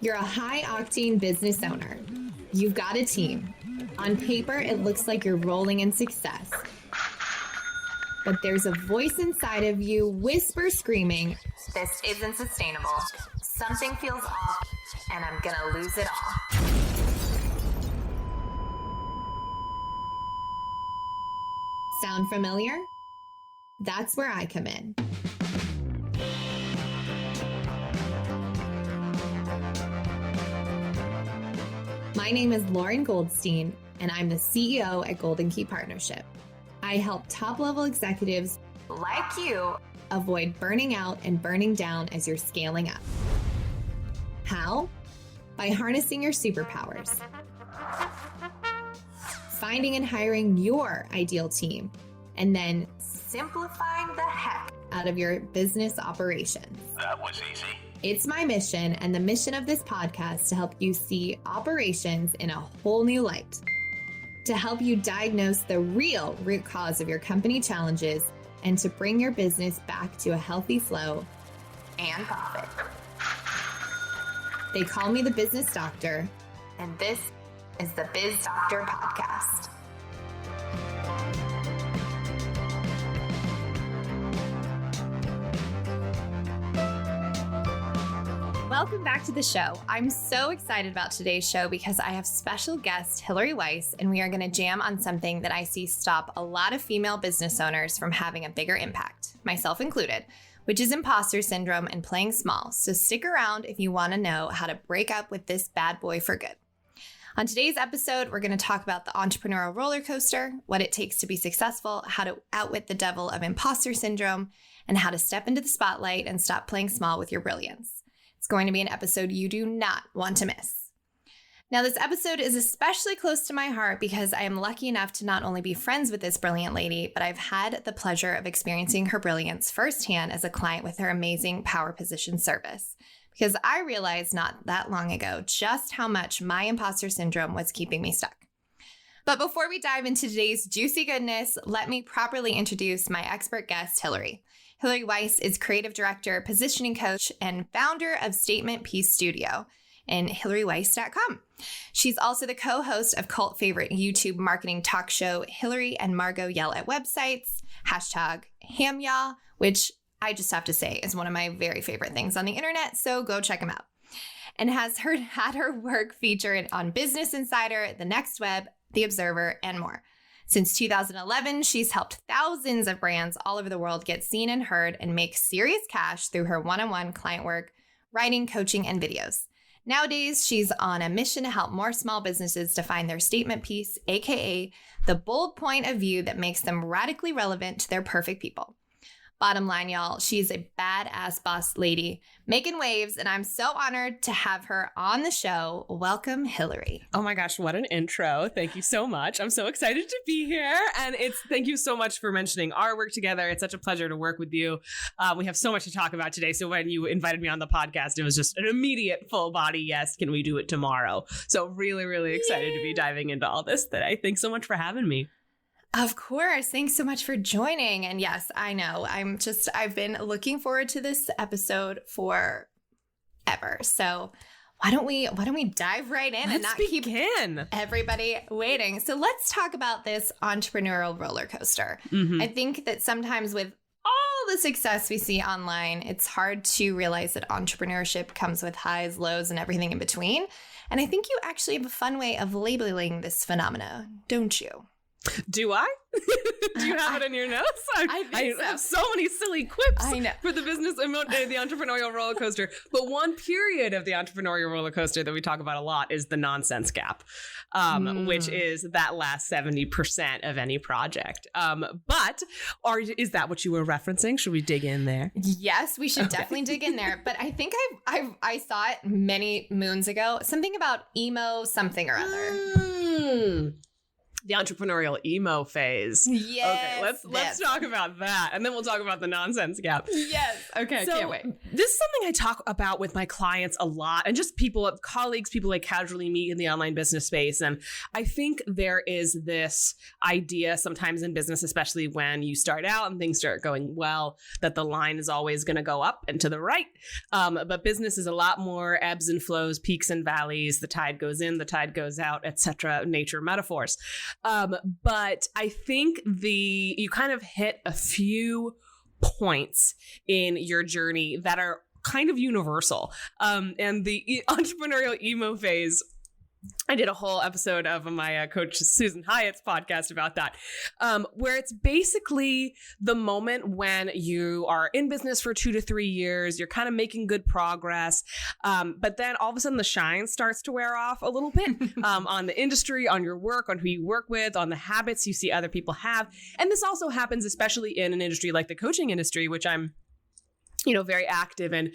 You're a high-octane business owner. You've got a team. On paper, it looks like you're rolling in success. But there's a voice inside of you, whisper screaming, "This isn't sustainable. Something feels off, and I'm gonna lose it all." Sound familiar? That's where I come in. My name is Lauren Goldstein, and I'm the CEO at Golden Key Partnership. I help top-level executives like you avoid burning out and burning down as you're scaling up. How? By harnessing your superpowers. Finding and hiring your ideal team, and then simplifying the heck out of your business operations. That was easy. It's my mission and the mission of this podcast to help you see operations in a whole new light, to help you diagnose the real root cause of your company challenges, and to bring your business back to a healthy flow and profit. They call me the Business Doctor, and this is the Biz Doctor podcast. Welcome back to the show. I'm so excited about today's show because I have special guest Hillary Weiss, and we are going to jam on something that I see stop a lot of female business owners from having a bigger impact, myself included, which is imposter syndrome and playing small. So stick around if you want to know how to break up with this bad boy for good. On today's episode, we're going to talk about the entrepreneurial roller coaster, what it takes to be successful, how to outwit the devil of imposter syndrome, and how to step into the spotlight and stop playing small with your brilliance. It's going to be an episode you do not want to miss. Now, this episode is especially close to my heart because I am lucky enough to not only be friends with this brilliant lady, but I've had the pleasure of experiencing her brilliance firsthand as a client with her amazing power position service. Because I realized not that long ago just how much my imposter syndrome was keeping me stuck. But before we dive into today's juicy goodness, let me properly introduce my expert guest, Hillary. Hillary Weiss is creative director, positioning coach, and founder of Statement Piece Studio and HillaryWeiss.com. She's also the co-host of cult favorite YouTube marketing talk show, Hillary and Margot Yell at Websites, #HamYall, which I just have to say is one of my very favorite things on the internet, so go check them out. And has had her work featured on Business Insider, The Next Web, The Observer, and more. Since 2011, she's helped thousands of brands all over the world get seen and heard and make serious cash through her one-on-one client work, writing, coaching, and videos. Nowadays, she's on a mission to help more small businesses to find their statement piece, aka the bold point of view that makes them radically relevant to their perfect people. Bottom line, y'all, she's a badass boss lady making waves, and I'm so honored to have her on the show. Welcome, Hillary. Oh my gosh, what an intro. Thank you so much. I'm so excited to be here. And thank you so much for mentioning our work together. It's such a pleasure to work with you. We have so much to talk about today. So when you invited me on the podcast, it was just an immediate full body, yes, can we do it tomorrow? So really, really excited to be diving into all this today. Thanks so much for having me. Of course. Thanks so much for joining. And yes, I know I've been looking forward to this episode forever. So why don't we dive right in and not keep everybody waiting? So let's talk about this entrepreneurial roller coaster. Mm-hmm. I think that sometimes with all the success we see online, it's hard to realize that entrepreneurship comes with highs, lows, and everything in between. And I think you actually have a fun way of labeling this phenomena, don't you? Do I? Do you have it in your notes? I have so many silly quips for the business, the entrepreneurial roller coaster. But one period of the entrepreneurial roller coaster that we talk about a lot is the nonsense gap, which is that last 70% of any project. But is that what you were referencing? Should we dig in there? Yes, we should definitely dig in there. But I think I saw it many moons ago. Something about emo something or other. The entrepreneurial emo phase. Yes. Okay, let's talk about that. And then we'll talk about the nonsense gap. Yes. Okay, so, can't wait. This is something I talk about with my clients a lot, and just colleagues, people I casually meet in the online business space. And I think there is this idea sometimes in business, especially when you start out and things start going well, that the line is always going to go up and to the right. But business is a lot more ebbs and flows, peaks and valleys. The tide goes in, the tide goes out, etc. Nature metaphors. But I think you kind of hit a few points in your journey that are kind of universal. And the entrepreneurial emo phase, I did a whole episode of my coach Susan Hyatt's podcast about that, where it's basically the moment when you are in business for 2 to 3 years, you're kind of making good progress, but then all of a sudden the shine starts to wear off a little bit on the industry, on your work, on who you work with, on the habits you see other people have. And this also happens especially in an industry like the coaching industry, which I'm very active in,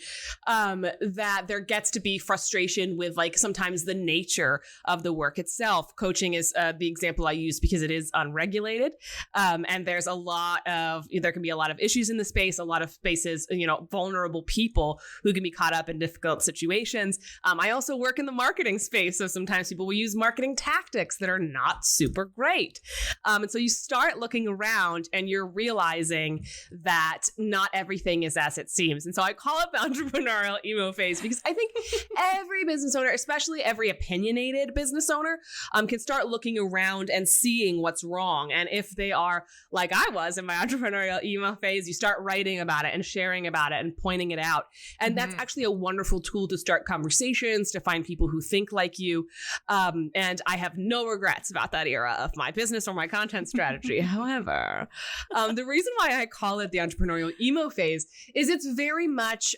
that there gets to be frustration with like sometimes the nature of the work itself. Coaching is the example I use because it is unregulated. And there's there can be a lot of issues in the space, a lot of spaces, vulnerable people who can be caught up in difficult situations. I also work in the marketing space. So sometimes people will use marketing tactics that are not super great. And so you start looking around and you're realizing that not everything is as it seems. And so I call it the entrepreneurial emo phase because I think every business owner, especially every opinionated business owner, can start looking around and seeing what's wrong. And if they are like I was in my entrepreneurial emo phase, you start writing about it and sharing about it and pointing it out. And that's actually a wonderful tool to start conversations, to find people who think like you. And I have no regrets about that era of my business or my content strategy. However, the reason why I call it the entrepreneurial emo phase is it's very much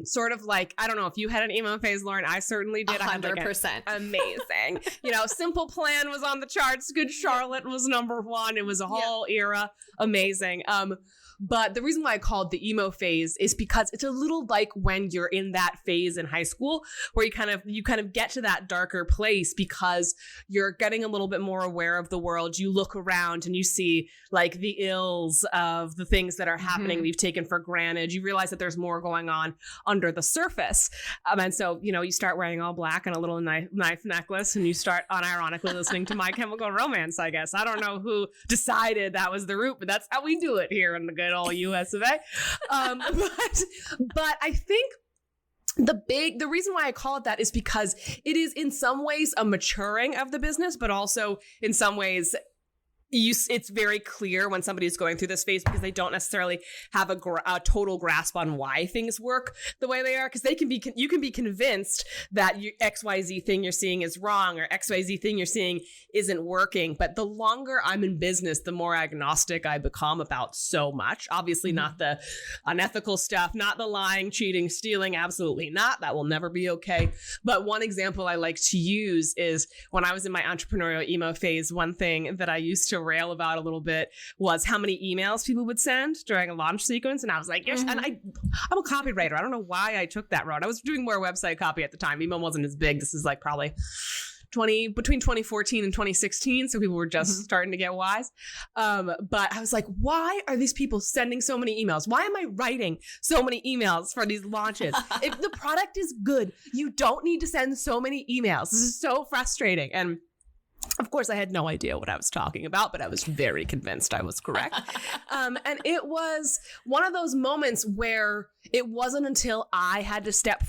sort of like, I don't know if you had an emo phase, Lauren. I certainly did. 100%. Amazing. Simple Plan was on the charts. Good Charlotte was number one. It was a whole era. Amazing. But the reason why I called the emo phase is because it's a little like when you're in that phase in high school where you kind of get to that darker place because you're getting a little bit more aware of the world. You look around and you see like the ills of the things that are happening that you've taken for granted. You realize that there's more going on under the surface. And so, you start wearing all black and a little knife necklace and you start unironically listening to My Chemical Romance, I guess. I don't know who decided that was the route, but that's how we do it here in the good old US of A. But I think the reason why I call it that is because it is in some ways a maturing of the business, but also in some ways it's very clear when somebody is going through this phase because they don't necessarily have a total grasp on why things work the way they are. Because you can be convinced that XYZ thing you're seeing is wrong or XYZ thing you're seeing isn't working. But the longer I'm in business, the more agnostic I become about so much. Obviously not the unethical stuff, not the lying, cheating, stealing. Absolutely not. That will never be okay. But one example I like to use is when I was in my entrepreneurial emo phase, one thing that I used to rail about a little bit was how many emails people would send during a launch sequence. And I was like, yes. And I'm a copywriter. I don't know why I took that route. I was doing more website copy at the time. Email wasn't as big. This is like probably between 2014 and 2016. So people were just starting to get wise. But I was like, why are these people sending so many emails? Why am I writing so many emails for these launches? If the product is good, you don't need to send so many emails. This is so frustrating. And of course, I had no idea what I was talking about, but I was very convinced I was correct. And it was one of those moments where it wasn't until I had to step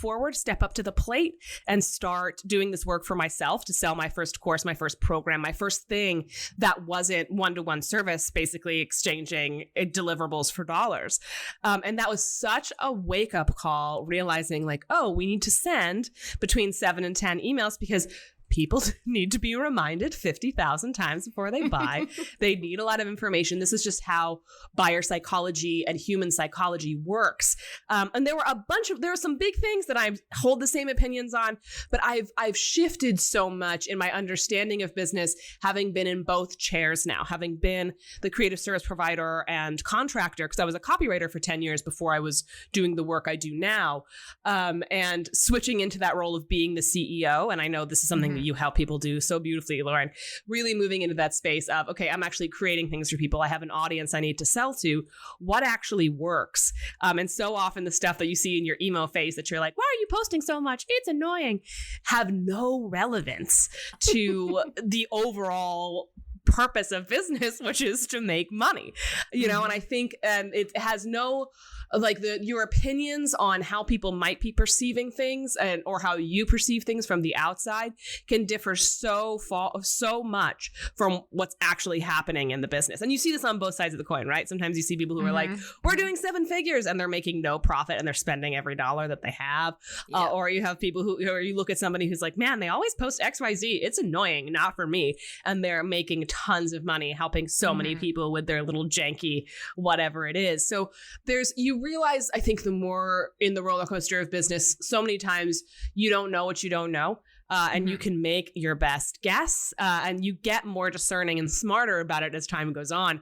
up to the plate and start doing this work for myself to sell my first course, my first program, my first thing that wasn't one-to-one service, basically exchanging deliverables for dollars. And that was such a wake-up call, realizing like, oh, we need to send between 7 and 10 emails because people need to be reminded 50,000 times before they buy. They need a lot of information. This is just how buyer psychology and human psychology works. And there are some big things that I hold the same opinions on, but I've shifted so much in my understanding of business, having been in both chairs now, having been the creative service provider and contractor, because I was a copywriter for 10 years before I was doing the work I do now, and switching into that role of being the CEO. And I know this is something you help people do so beautifully, Lauren. Really moving into that space of, okay, I'm actually creating things for people. I have an audience I need to sell to. What actually works? And so often the stuff that you see in your emo face that you're like, why are you posting so much? It's annoying. Have no relevance to the overall purpose of business, which is to make money, and I think it has no, like, your opinions on how people might be perceiving things or how you perceive things from the outside can differ so much from what's actually happening in the business. And you see this on both sides of the coin, right? Sometimes you see people who are like, we're doing 7 figures, and they're making no profit and they're spending every dollar that they have. Or you have people or you look at somebody who's like, man, they always post XYZ. It's annoying, not for me. And they're making tons of money, helping so many people with their little janky whatever it is. So you realize, I think, the more in the roller coaster of business, so many times you don't know what you don't know. And you can make your best guess, and you get more discerning and smarter about it as time goes on.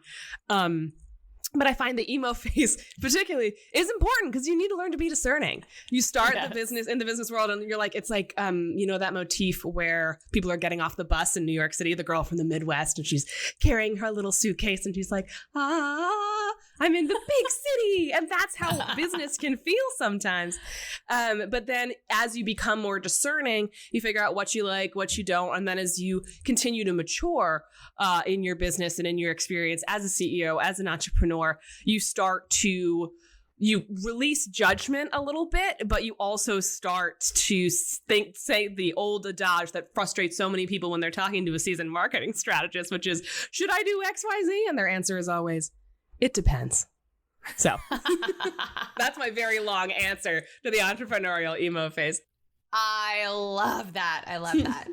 But I find the emo phase particularly is important because you need to learn to be discerning. You start in the business world, and you're like, it's like, that motif where people are getting off the bus in New York City, the girl from the Midwest, and she's carrying her little suitcase, and she's like, I'm in the big city. And that's how business can feel sometimes. But then as you become more discerning, you figure out what you like, what you don't. And then as you continue to mature in your business and in your experience as a CEO, as an entrepreneur, you release judgment a little bit, but you also start to say the old adage that frustrates so many people when they're talking to a seasoned marketing strategist, which is, should I do XYZ? And their answer is always, it depends. So that's my very long answer to the entrepreneurial emo phase. I love that.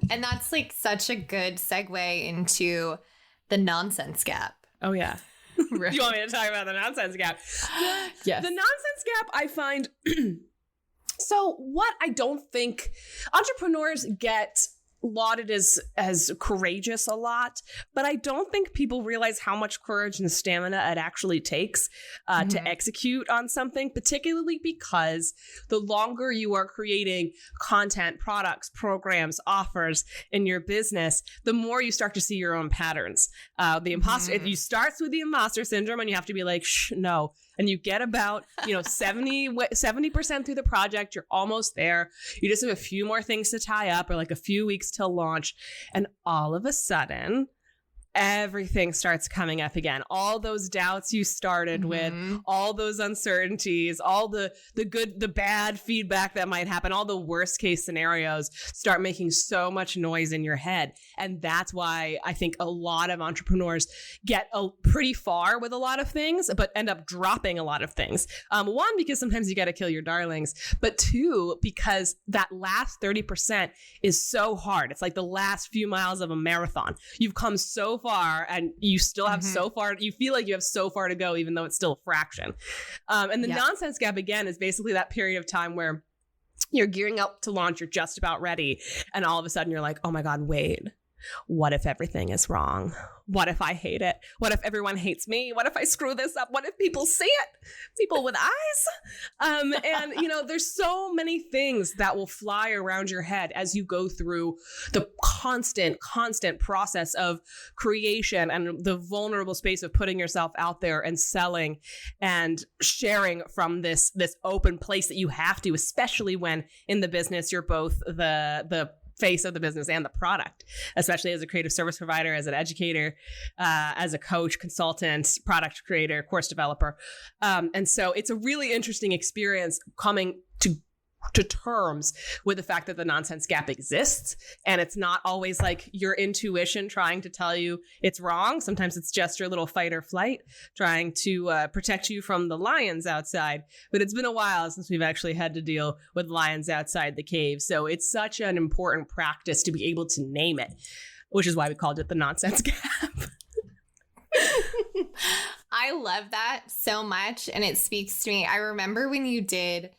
And that's like such a good segue into the nonsense gap. Oh, yeah. Right. You want me to talk about the nonsense gap? Yes. The nonsense gap, I find. So what I don't think entrepreneurs get lauded as courageous a lot, but I don't think people realize how much courage and stamina it actually takes to execute on something, particularly because the longer you are creating content, products, programs, offers in your business, the more you start to see your own patterns. The imposter, it starts with the imposter syndrome, and you have to be like, no. And you get about 70% through the project. You're almost there. You just have a few more things to tie up, or like a few weeks till launch. And all of a sudden, everything starts coming up again. All those doubts you started with, all those uncertainties, all the good, the bad feedback that might happen, all the worst case scenarios start making so much noise in your head. And that's why I think a lot of entrepreneurs get pretty far with a lot of things, but end up dropping a lot of things. One, because sometimes you got to kill your darlings, but two, because that last 30% is so hard. It's like the last few miles of a marathon. You've come so far, and you still have so far, you feel like you have so far to go, even though it's still a fraction. And the nonsense gap, again, is basically that period of time where you're gearing up to launch, you're just about ready, and all of a sudden you're like, oh my God, wait, what if everything is wrong? What if I hate it? What if everyone hates me? What if I screw this up? What if people see it? People with eyes? And, there's so many things that will fly around your head as you go through the constant process of creation and the vulnerable space of putting yourself out there and selling and sharing from this open place that you have to, especially when in the business, you're both the face of the business and the product, especially as a creative service provider, as an educator, as a coach, consultant, product creator, course developer. And so it's a really interesting experience coming to terms with the fact that the nonsense gap exists. And it's not always like your intuition trying to tell you it's wrong. Sometimes it's just your little fight or flight trying to protect you from the lions outside. But it's been a while since we've actually had to deal with lions outside the cave. So it's such an important practice to be able to name it, which is why we called it the nonsense gap. I love that so much. And it speaks to me. I remember when you did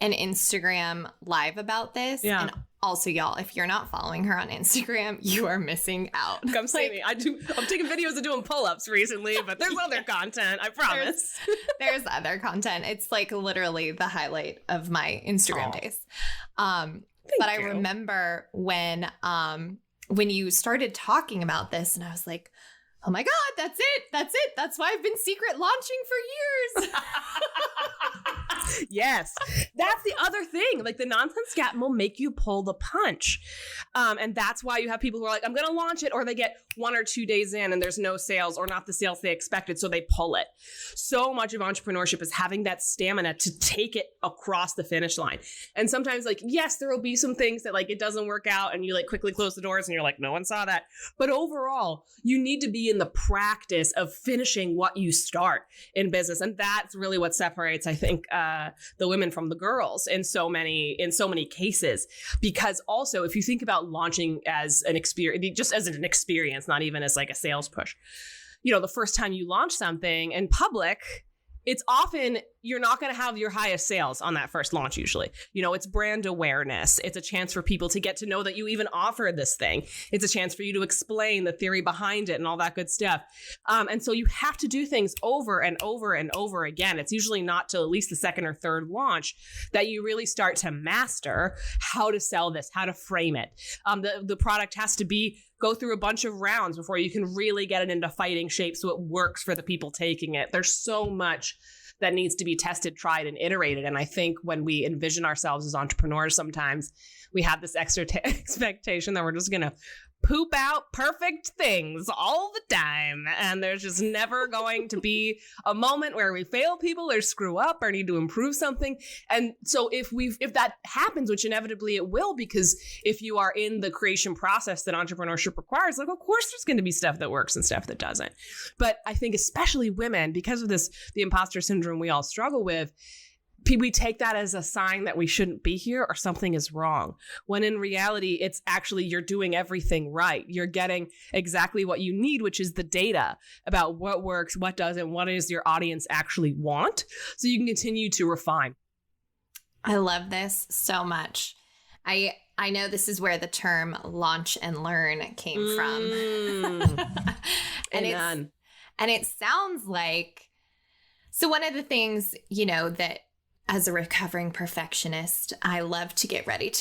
an Instagram live about this. Yeah. And also, y'all, if you're not following her on Instagram, you are missing out. Come see me. I'm taking videos of doing pull-ups recently, but there's other content, I promise. There's other content. It's like literally the highlight of my Instagram days. But I remember when you started talking about this, and I was like, oh my God, that's it. That's why I've been secret launching for years. Yes. That's the other thing. Like, the nonsense scam will make you pull the punch. And that's why you have people who are like, I'm going to launch it, or they get 1 or 2 days in and there's no sales, or not the sales they expected, so they pull it. So much of entrepreneurship is having that stamina to take it across the finish line. And sometimes, like, yes, there will be some things that, like, it doesn't work out and you, like, quickly close the doors and you're like, no one saw that. But overall, you need to be in the practice of finishing what you start in business. And that's really what separates, I think, the women from the girls in so many cases. Because also, if you think about launching as an experience, just as an experience, not even as like a sales push, you know, the first time you launch something in public, it's often, you're not going to have your highest sales on that first launch usually. You know, it's brand awareness. It's a chance for people to get to know that you even offer this thing. It's a chance for you to explain the theory behind it and all that good stuff. And so you have to do things over and over and over again. It's usually not till at least the second or third launch that you really start to master how to sell this, how to frame it. The product has to go through a bunch of rounds before you can really get it into fighting shape so it works for the people taking it. There's so much that needs to be tested, tried, and iterated. And I think when we envision ourselves as entrepreneurs, sometimes we have this extra expectation that we're just going to poop out perfect things all the time. And there's just never going to be a moment where we fail people or screw up or need to improve something. And so if that happens, which inevitably it will, because if you are in the creation process that entrepreneurship requires, like, of course there's going to be stuff that works and stuff that doesn't. But I think especially women, because of this, the imposter syndrome we all struggle with, we take that as a sign that we shouldn't be here or something is wrong. When in reality, it's actually you're doing everything right. You're getting exactly what you need, which is the data about what works, what doesn't, what does your audience actually want, so you can continue to refine. I love this so much. I know this is where the term launch and learn came from. and it sounds like, so one of the things, you know, that as a recovering perfectionist, I love to get ready.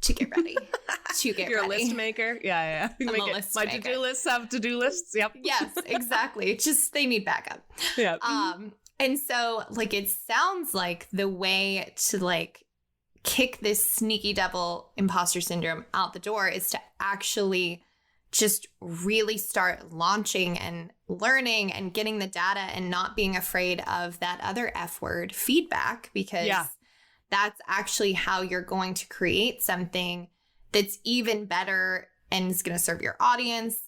You're a list maker? Yeah. I'm a list maker. My to-do lists have to-do lists. Yep. Yes, exactly. Just they need backup. Yeah. And so, like, it sounds like the way to, like, kick this sneaky double imposter syndrome out the door is to actually just really start launching and learning and getting the data and not being afraid of that other F word, feedback, because that's actually how you're going to create something that's even better and is going to serve your audience.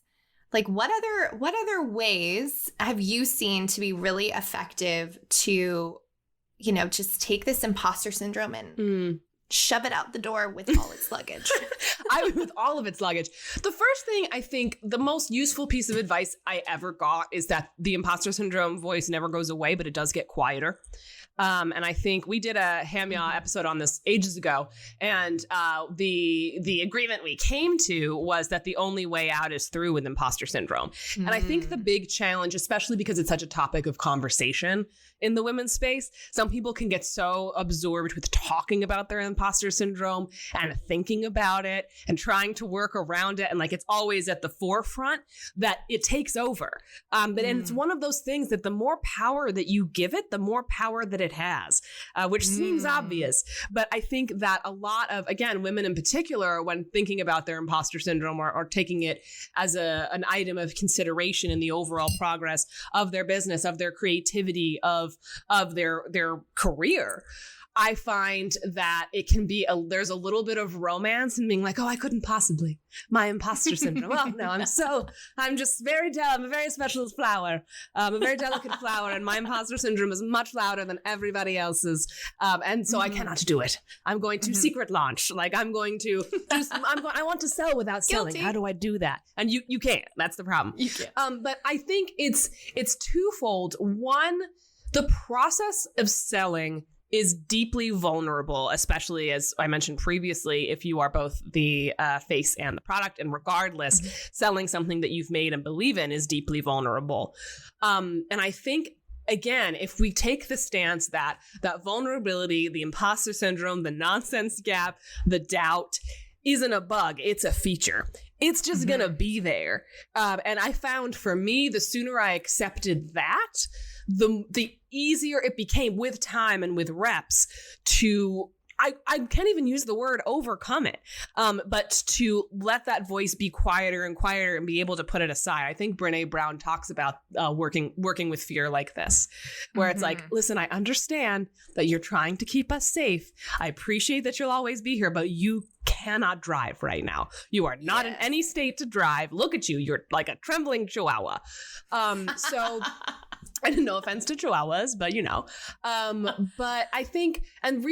Like, what other ways have you seen to be really effective to, you know, just take this imposter syndrome and shove it out the door with all its luggage? With all of its luggage. The first thing, I think the most useful piece of advice I ever got is that the imposter syndrome voice never goes away, but it does get quieter. And I think we did a Hamya episode on this ages ago. And the agreement we came to was that the only way out is through with imposter syndrome. And I think the big challenge, especially because it's such a topic of conversation in the women's space, some people can get so absorbed with talking about their imposter syndrome and thinking about it and trying to work around it. And like, it's always at the forefront that it takes over. And it's one of those things that the more power that you give it, the more power that it has, which seems obvious. But I think that a lot of, again, women in particular, when thinking about their imposter syndrome or taking it as an item of consideration in the overall progress of their business, of their creativity, of their career, I find that it can be there's a little bit of romance in being like, oh, I couldn't possibly, my imposter syndrome. Well, no, I'm just very I'm a very special flower. I'm a very delicate flower, and my imposter syndrome is much louder than everybody else's. And so I cannot do it. I'm going to secret launch. Like, I want to sell without selling. How do I do that? And you can't. That's the problem. You can't. But I think it's twofold. One, the process of selling is deeply vulnerable, especially, as I mentioned previously, if you are both the face and the product. And regardless, selling something that you've made and believe in is deeply vulnerable. And I think again, if we take the stance that vulnerability, the imposter syndrome, the nonsense gap, the doubt isn't a bug, it's a feature. It's just going to be there. And I found for me, the sooner I accepted that, the easier it became with time and with reps to, I can't even use the word overcome it, but to let that voice be quieter and quieter and be able to put it aside. I think Brene Brown talks about working with fear like this, where it's like, listen, I understand that you're trying to keep us safe. I appreciate that you'll always be here, but you cannot drive right now. You are not in any state to drive. Look at you. You're like a trembling chihuahua. So... And no offense to chihuahuas, but but I think, and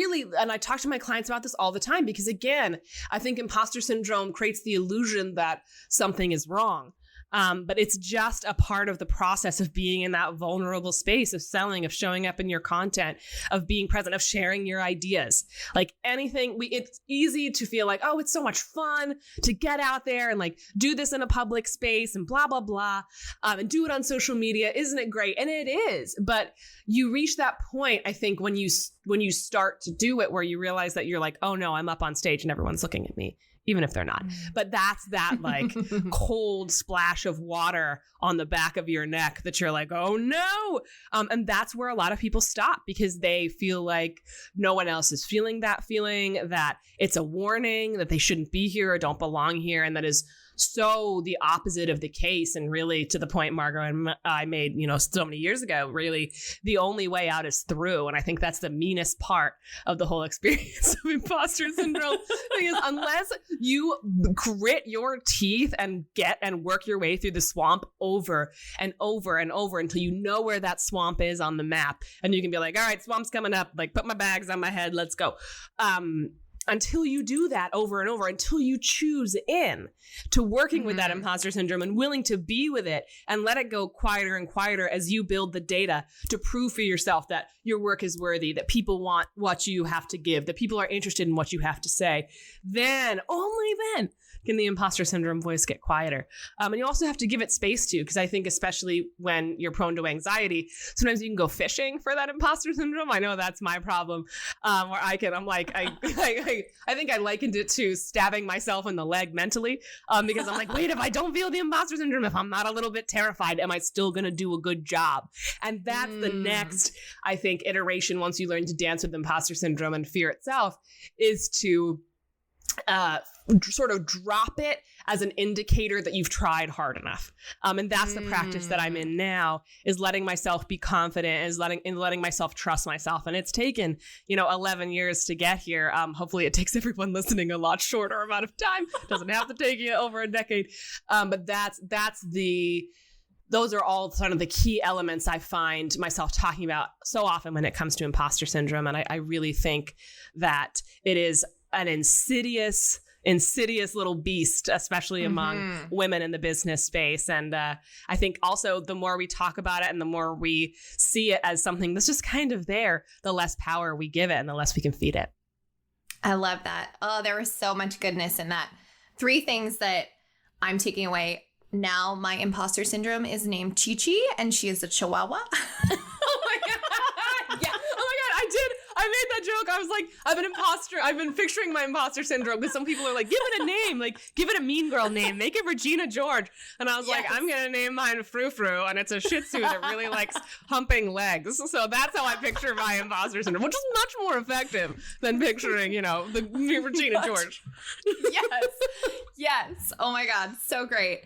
I talk to my clients about this all the time, because again, I think imposter syndrome creates the illusion that something is wrong. But it's just a part of the process of being in that vulnerable space of selling, of showing up in your content, of being present, of sharing your ideas. Like anything, it's easy to feel like, oh, it's so much fun to get out there and like do this in a public space and blah, blah, blah, and do it on social media. Isn't it great? And it is. But you reach that point, I think, when you start to do it, where you realize that you're like, oh no, I'm up on stage and everyone's looking at me. Even if they're not. But that's that like cold splash of water on the back of your neck that you're like, oh no. And that's where a lot of people stop, because they feel like no one else is feeling that feeling, that it's a warning that they shouldn't be here or don't belong here. And that is so the opposite of the case. And really, to the point Margot and I made, so many years ago, really the only way out is through. And I think that's the meanest part of the whole experience of imposter syndrome, because unless you grit your teeth and work your way through the swamp over and over and over until you know where that swamp is on the map, and you can be like, all right, swamp's coming up, like put my bags on my head, let's go. Until you do that over and over, until you choose in to working with that imposter syndrome and willing to be with it and let it go quieter and quieter as you build the data to prove for yourself that your work is worthy, that people want what you have to give, that people are interested in what you have to say, then, only then, can the imposter syndrome voice get quieter. And you also have to give it space to, because I think especially when you're prone to anxiety, sometimes you can go fishing for that imposter syndrome. I know that's my problem, where I think I likened it to stabbing myself in the leg mentally, because I'm like, wait, if I don't feel the imposter syndrome, if I'm not a little bit terrified, am I still going to do a good job? And that's the next, I think, iteration, once you learn to dance with imposter syndrome and fear itself, is to sort of drop it as an indicator that you've tried hard enough. And that's the practice that I'm in now, is letting myself be confident, is letting myself trust myself. And it's taken, 11 years to get here. Hopefully it takes everyone listening a lot shorter amount of time. It doesn't have to take you over a decade. But those are all sort of the key elements I find myself talking about so often when it comes to imposter syndrome. And I really think that it is an insidious little beast, especially among women in the business space. And I think also the more we talk about it and the more we see it as something that's just kind of there, the less power we give it and the less we can feed it. I love that. Oh, there was so much goodness in that. 3 things that I'm taking away. Now my imposter syndrome is named Chi-Chi, and she is a Chihuahua. Oh my God. Yeah. Oh my God. I made that joke. I was like, I'm an imposter. I've been picturing my imposter syndrome, because some people are like, give it a name, like give it a mean girl name, make it Regina George. And I was like, I'm going to name mine Frou Frou, and it's a Shih Tzu that really likes humping legs. So that's how I picture my imposter syndrome, which is much more effective than picturing, the Regina George. Yes. Oh my God. So great.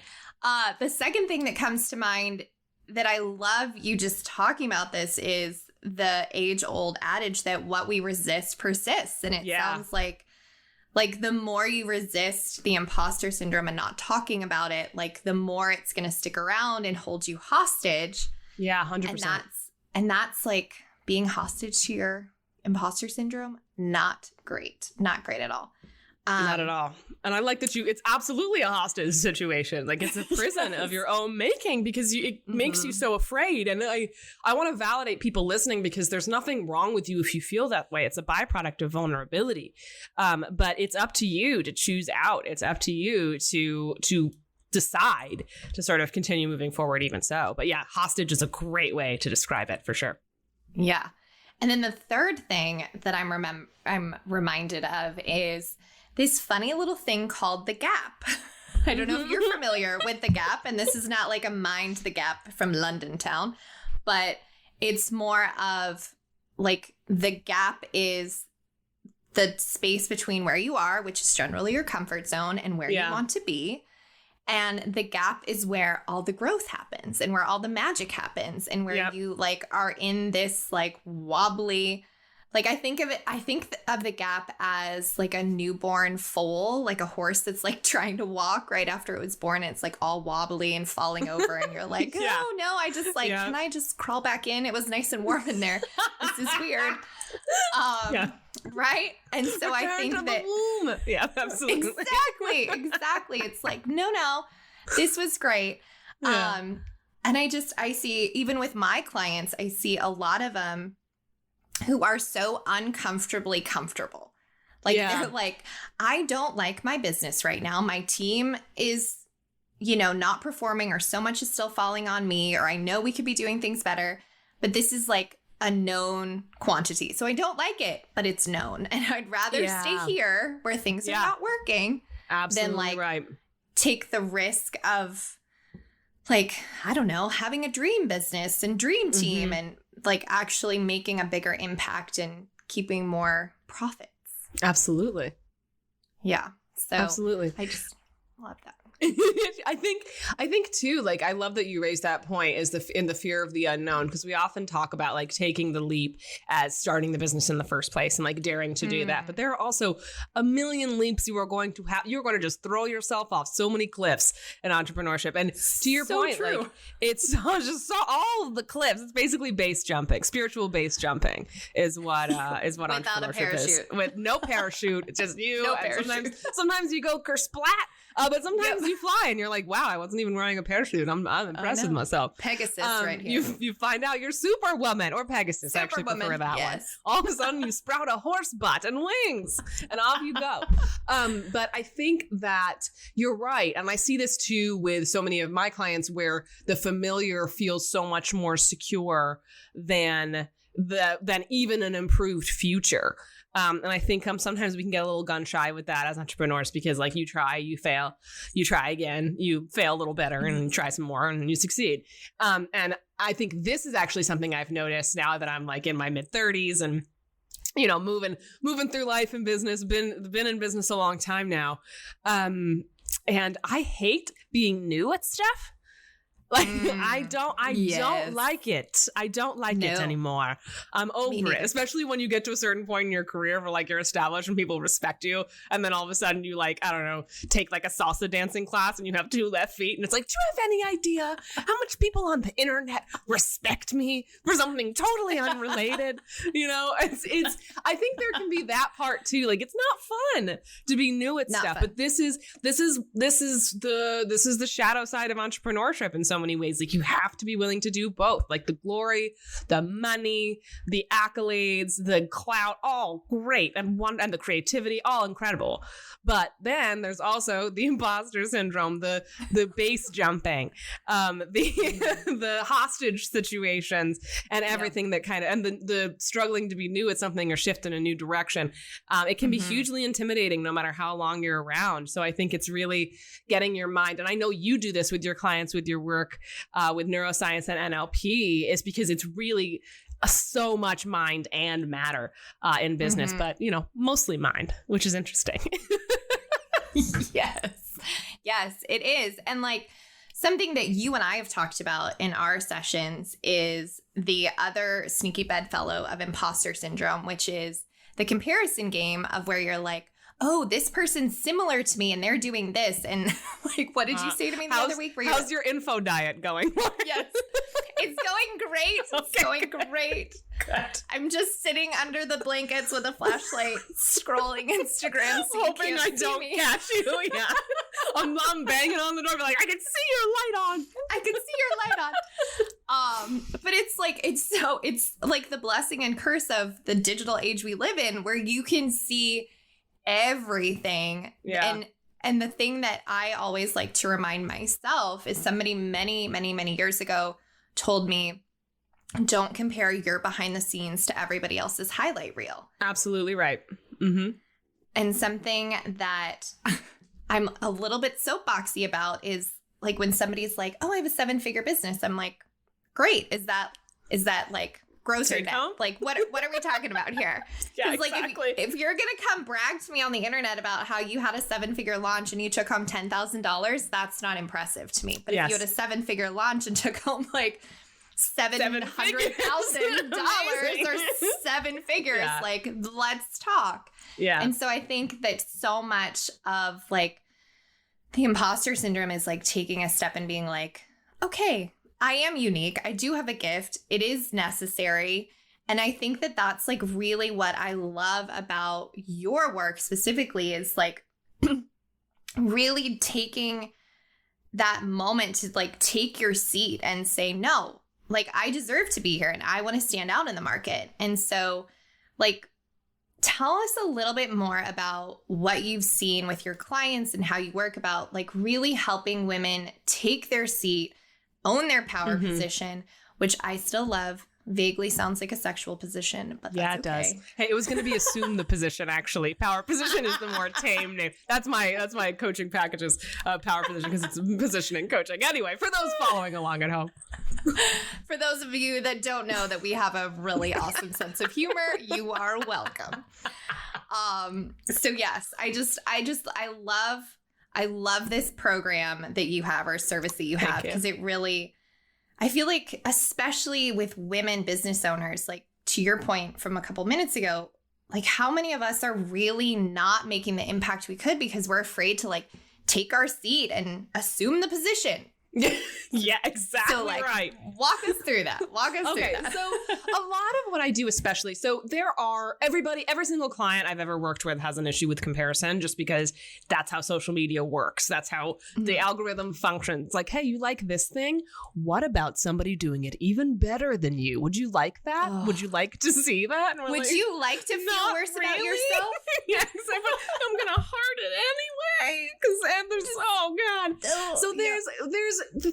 The second thing that comes to mind that I love you just talking about this is the age-old adage that what we resist persists. And it sounds like the more you resist the imposter syndrome and not talking about it, like the more it's going to stick around and hold you hostage. Yeah, 100%. And that's like being hostage to your imposter syndrome. Not great. Not great at all. Not at all. And I like that it's absolutely a hostage situation. Like, it's a prison of your own making, because it makes you so afraid. And I want to validate people listening, because there's nothing wrong with you if you feel that way. It's a byproduct of vulnerability. But it's up to you to choose out. It's up to you to decide to sort of continue moving forward even so. But yeah, hostage is a great way to describe it for sure. Yeah. And then the third thing that I'm reminded of is this funny little thing called the gap. I don't know if you're familiar with the gap, and this is not like a mind the gap from London town, but it's more of like the gap is the space between where you are, which is generally your comfort zone, and where you want to be. And the gap is where all the growth happens and where all the magic happens and where you like are in this like wobbly, like I think of the gap as like a newborn foal, like a horse that's like trying to walk right after it was born. And it's like all wobbly and falling over. And you're like, oh no, I just like, can I just crawl back in? It was nice and warm in there. This is weird. Right. And so I think that womb. Yeah, absolutely. Exactly. It's like, no, this was great. And I see, even with my clients, I see a lot of them who are so uncomfortably comfortable. Like they're like, I don't like my business right now. My team is, not performing, or so much is still falling on me, or I know we could be doing things better, but this is like a known quantity. So I don't like it, but it's known. And I'd rather stay here where things are not working than like take the risk of like, I don't know, having a dream business and dream team and like actually making a bigger impact and keeping more profits. Absolutely. Yeah. So absolutely. I just love that. I think too, like, I love that you raised that point is in the fear of the unknown, because we often talk about like taking the leap as starting the business in the first place and like daring to do that. But there are also a million leaps you are going to have. You're going to just throw yourself off so many cliffs in entrepreneurship. And to your point, like it's just all of the cliffs. It's basically base jumping, spiritual base jumping is what without entrepreneurship is. With no parachute. It's just you. No and sometimes you go kersplat. But sometimes you fly and you're like, wow, I wasn't even wearing a parachute. I'm impressed with myself. Pegasus right here. You find out you're Superwoman or Pegasus. I actually prefer that one. All of a sudden you sprout a horse butt and wings and off you go. But I think that you're right. And I see this too with so many of my clients where the familiar feels so much more secure than even an improved future. And I think sometimes we can get a little gun shy with that as entrepreneurs because like you try, you fail, you try again, you fail a little better and you try some more and you succeed. And I think this is actually something I've noticed now that I'm like in my mid 30s and, moving through life and business, been in business a long time now. And I hate being new at stuff. Like, I don't like it. I don't like it anymore. I'm over it, especially when you get to a certain point in your career where like you're established and people respect you. And then all of a sudden you like, I don't know, take like a salsa dancing class and you have 2 left feet. And it's like, do you have any idea how much people on the internet respect me for something totally unrelated? It's, I think there can be that part too. Like, it's not fun to be new at stuff, but this is the shadow side of entrepreneurship in so many ways. Like, you have to be willing to do both, like the glory, the money, the accolades, the clout, all great, and the creativity, all incredible. But then there's also the imposter syndrome, the base jumping, the hostage situations, and everything that kind of, and the struggling to be new at something or shift in a new direction. It can be hugely intimidating no matter how long you're around. So I think it's really getting your mind, and I know you do this with your clients, with your work, with neuroscience and NLP, is because it's really so much mind and matter in business, but mostly mind, which is interesting. Yes, it is. And like something that you and I have talked about in our sessions is the other sneaky bedfellow of imposter syndrome, which is the comparison game of where you're like, oh, this person's similar to me and they're doing this. And like, what did you say to me the other week? How's your info diet going? Yes, it's going great. It's going great. Good. I'm just sitting under the blankets with a flashlight, scrolling Instagram, so hoping I don't catch you. Yeah, I'm banging on the door, like, I can see your light on. I can see your light on. But it's like the blessing and curse of the digital age we live in, where you can see everything and And the thing that I always like to remind myself is somebody many, many, many years ago told me, don't compare your behind the scenes to everybody else's highlight reel. Absolutely right. Mm-hmm. And something that I'm a little bit soapboxy about is like when somebody's like, oh, I have a 7-figure business. I'm like, great. Is that like gross or net? Like, what are we talking about here? Yeah, exactly. Like, if you're going to come brag to me on the internet about how you had a 7-figure launch and you took home $10,000, that's not impressive to me. But if you had a 7-figure launch and took home like $700,000 or 7 figures, like, let's talk. Yeah. And so I think that so much of like the imposter syndrome is like taking a step and being like, okay, I am unique. I do have a gift. It is necessary. And I think that that's like really what I love about your work specifically is like really taking that moment to like take your seat and say, no, like I deserve to be here and I want to stand out in the market. And so like, tell us a little bit more about what you've seen with your clients and how you work about like really helping women take their seat, own their power position, which I still love. Vaguely sounds like a sexual position, but that's it does. Hey, it was going to be assume the position, actually. Power position is the more tame name. That's my coaching packages, power position, because it's positioning coaching. Anyway, for those following along at home. For those of you that don't know that we have a really awesome sense of humor, you are welcome. So yes, I love this program that you have or service that you have because it really, I feel like, especially with women business owners, like to your point from a couple minutes ago, like how many of us are really not making the impact we could because we're afraid to like take our seat and assume the position. Yeah, exactly. So like, right. Walk us through that. Okay, so a lot of what I do, especially, so there are every single client I've ever worked with has an issue with comparison just because that's how social media works. That's how the algorithm functions. Like, hey, you like this thing? What about somebody doing it even better than you? Would you like that? Oh. Would you like to see that? Would you like to feel worse about yourself? Yes, I'm going to heart it anyway because there's, oh God. Oh, so there's the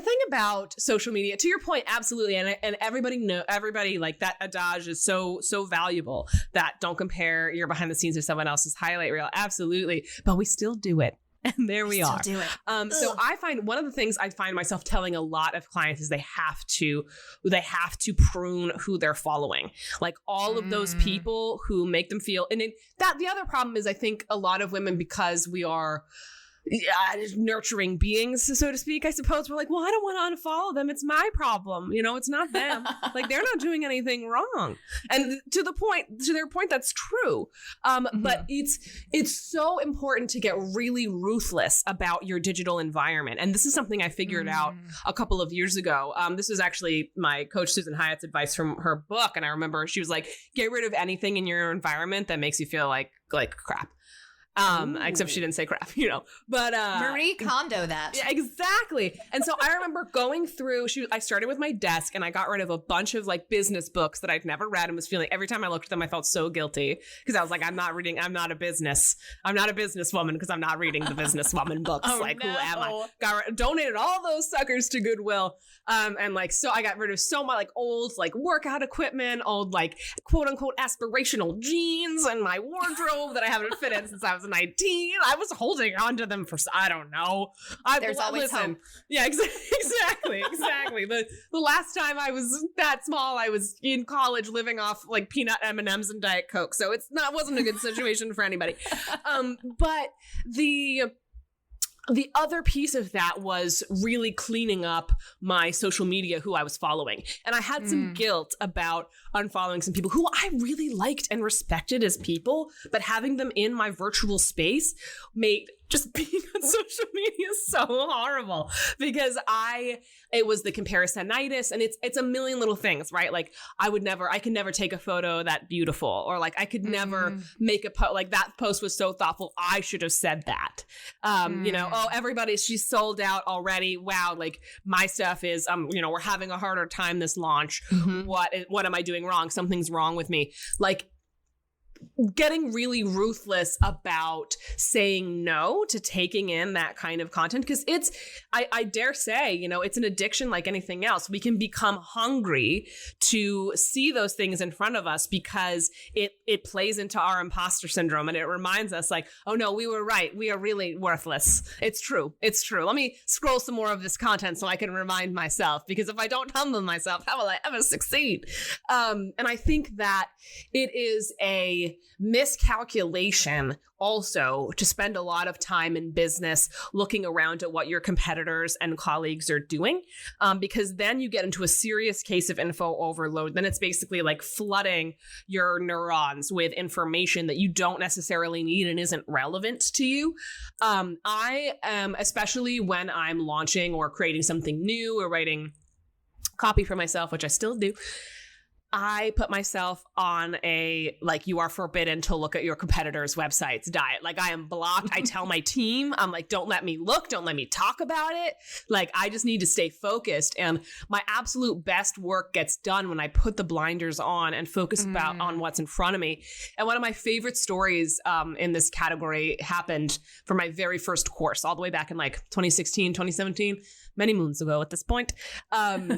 thing about social media, to your point, absolutely. And everybody like that adage is so valuable that don't compare your behind the scenes to someone else's highlight reel. Absolutely. But we still do it. And there we are. Do it. So I find one of the things I find myself telling a lot of clients is they have to prune who they're following. Like all of those people who make them feel, and the other problem is I think a lot of women, because we are nurturing beings, so to speak, I suppose, we're like, well, I don't want to unfollow them. It's my problem. It's not them. Like they're not doing anything wrong. And to their point, that's true. But it's so important to get really ruthless about your digital environment. And this is something I figured out a couple of years ago. This was actually my coach, Susan Hyatt's advice from her book. And I remember she was like, get rid of anything in your environment that makes you feel like crap. Except she didn't say crap, but Marie Kondo that. Yeah, exactly. And so I remember going through, I started with my desk and I got rid of a bunch of like business books that I'd never read and was feeling, every time I looked at them, I felt so guilty because I was like, I'm not a businesswoman because I'm not reading the businesswoman books. Who am I? Donated all those suckers to Goodwill. And like, so I got rid of so much like old, like workout equipment, old, like quote unquote aspirational jeans and my wardrobe that I haven't fit in since I was 19. I was holding on to them for, I don't know. There's always hope. Yeah, exactly. The last time I was that small, I was in college living off like peanut M&Ms and Diet Coke. So wasn't a good situation for anybody. But the other piece of that was really cleaning up my social media, who I was following. And I had some guilt about unfollowing some people who I really liked and respected as people, but having them in my virtual space made just being on social media so horrible because it was the comparisonitis, and it's a million little things, right? Like I could never take a photo that beautiful, or like I could never make a post, like that post was so thoughtful, I should have said that. She's sold out already. Wow. Like my stuff is, we're having a harder time this launch. What am I doing wrong? Something's wrong with me. Like, getting really ruthless about saying no to taking in that kind of content, because I dare say, it's an addiction like anything else. We can become hungry to see those things in front of us because it plays into our imposter syndrome, and it reminds us like, oh no, we were right. We are really worthless. It's true. Let me scroll some more of this content so I can remind myself, because if I don't humble myself, how will I ever succeed? And I think that it is a miscalculation also to spend a lot of time in business looking around at what your competitors and colleagues are doing, because then you get into a serious case of info overload. Then it's basically like flooding your neurons with information that you don't necessarily need and isn't relevant to you. I am, especially when I'm launching or creating something new or writing copy for myself, which I still do, I put myself on a, like, you are forbidden to look at your competitors' websites diet. Like, I am blocked. I tell my team, I'm like, don't let me look. Don't let me talk about it. Like, I just need to stay focused. And my absolute best work gets done when I put the blinders on and focus on what's in front of me. And one of my favorite stories in this category happened for my very first course all the way back in like 2016, 2017. Many moons ago at this point. I'm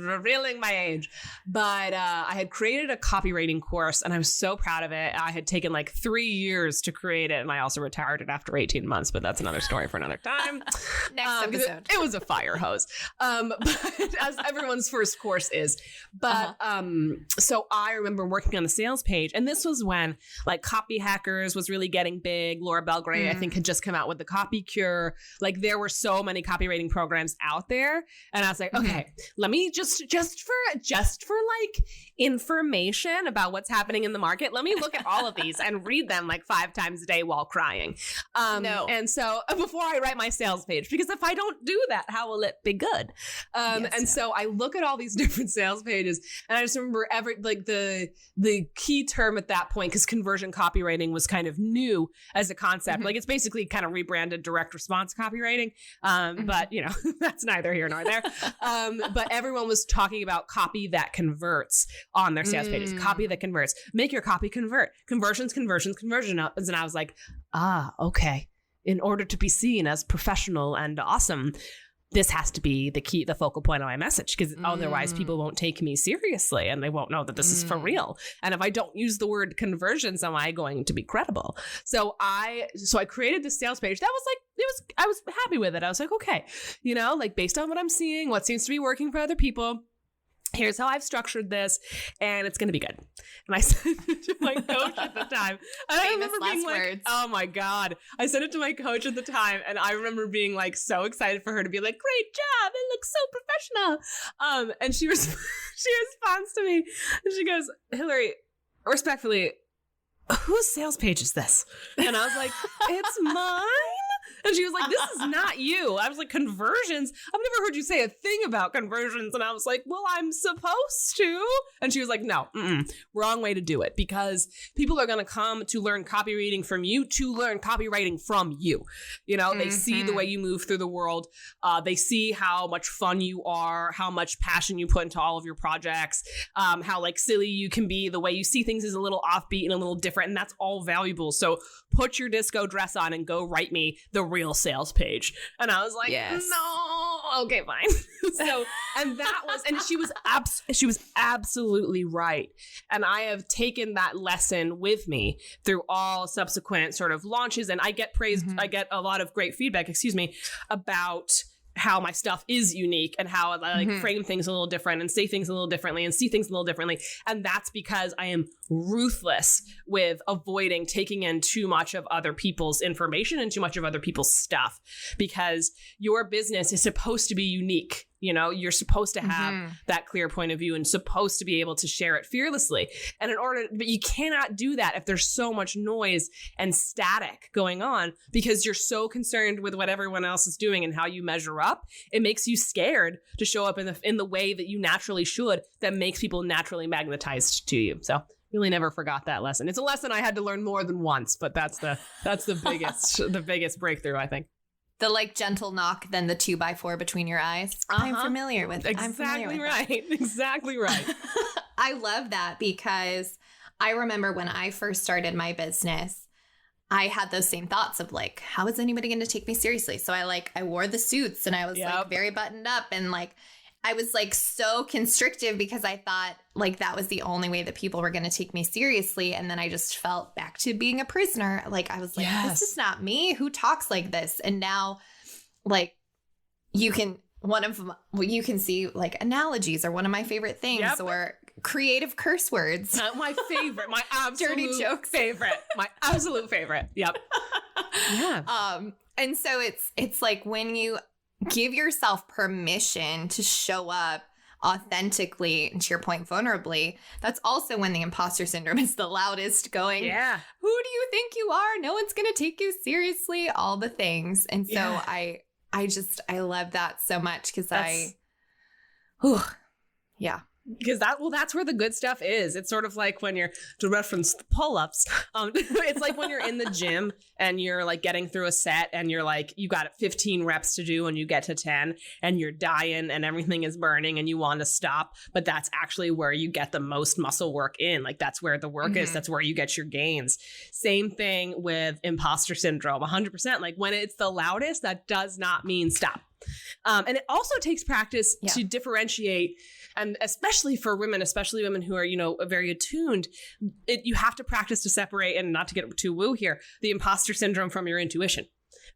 revealing my age. But I had created a copywriting course, and I was so proud of it. I had taken like 3 years to create it, and I also retired it after 18 months, but that's another story for another time. Next episode. It was a fire hose, but as everyone's first course is. But so I remember working on the sales page, and this was when like Copy Hackers was really getting big. Laura Belgray, I think, had just come out with the Copy Cure. Like, there were so many copywriting programs out there, and I was like, okay, let me just for like information about what's happening in the market, let me look at all of these and read them like 5 times a day while crying. And so before I write my sales page, because if I don't do that, how will it be good? So I look at all these different sales pages, and I just remember the key term at that point, because conversion copywriting was kind of new as a concept. Like, it's basically kind of rebranded direct response copywriting, but that's neither here nor there. But everyone was talking about copy that converts on their sales pages. Copy that converts. Make your copy convert. Conversion up. And I was like, okay. In order to be seen as professional and awesome, this has to be the focal point of my message, because otherwise people won't take me seriously and they won't know that this is for real. And if I don't use the word conversions, am I going to be credible? So I created this sales page that was like, I was happy with it. I was like, okay, like, based on what I'm seeing, what seems to be working for other people, here's how I've structured this, and it's going to be good. And I sent it to my coach at the time. And I remember being like, words. Oh my God. I sent it to my coach at the time, and I remember being like so excited for her to be like, great job. It looks so professional. And she responds to me, and she goes, Hillary, respectfully, whose sales page is this? And I was like, it's mine. And she was like, this is not you. I was like, conversions? I've never heard you say a thing about conversions. And I was like, well, I'm supposed to. And she was like, no, wrong way to do it. Because people are going to come to learn copywriting from you, to learn copywriting from you. They see the way you move through the world. They see how much fun you are, how much passion you put into all of your projects, how like silly you can be. The way you see things is a little offbeat and a little different. And that's all valuable. So put your disco dress on and go write me the real sales page. And I was like, no, okay, fine. And she was absolutely right. And I have taken that lesson with me through all subsequent sort of launches. And I get praised. I get a lot of great feedback, about how my stuff is unique and how I frame things a little different and say things a little differently and see things a little differently. And that's because I am ruthless with avoiding taking in too much of other people's information and too much of other people's stuff, because your business is supposed to be unique. You're supposed to have that clear point of view and supposed to be able to share it fearlessly. And but you cannot do that if there's so much noise and static going on, because you're so concerned with what everyone else is doing and how you measure up. It makes you scared to show up in the way that you naturally should, that makes people naturally magnetized to you. So really never forgot that lesson. It's a lesson I had to learn more than once, but that's the biggest the biggest breakthrough, I think. The like gentle knock, then the 2x4 between your eyes. I'm familiar with it. Exactly right. Exactly right. I love that, because I remember when I first started my business, I had those same thoughts of like, how is anybody going to take me seriously? So I wore the suits and I was like very buttoned up and like, I was like so constrictive because I thought like that was the only way that people were going to take me seriously. And then I just felt back to being a prisoner. Like I was like, this is not me. Who talks like this? And now like you can see like analogies are one of my favorite things or creative curse words. My favorite, my absolute dirty jokes. Favorite, my absolute favorite. Yep. Yeah. And so it's like when you give yourself permission to show up authentically and to your point vulnerably, that's also when the imposter syndrome is the loudest going, who do you think you are? No one's going to take you seriously, all the things. And so I love that so much because Because that's where the good stuff is. It's sort of like when you're, to reference the pull-ups, it's like when you're in the gym and you're like getting through a set and you're like, you got 15 reps to do and you get to 10 and you're dying and everything is burning and you want to stop. But that's actually where you get the most muscle work in. Like that's where the work is. That's where you get your gains. Same thing with imposter syndrome, 100%. Like when it's the loudest, that does not mean stop. And it also takes practice to differentiate. And especially for women, especially women who are, very attuned, you have to practice to separate, and not to get too woo here, the imposter syndrome from your intuition.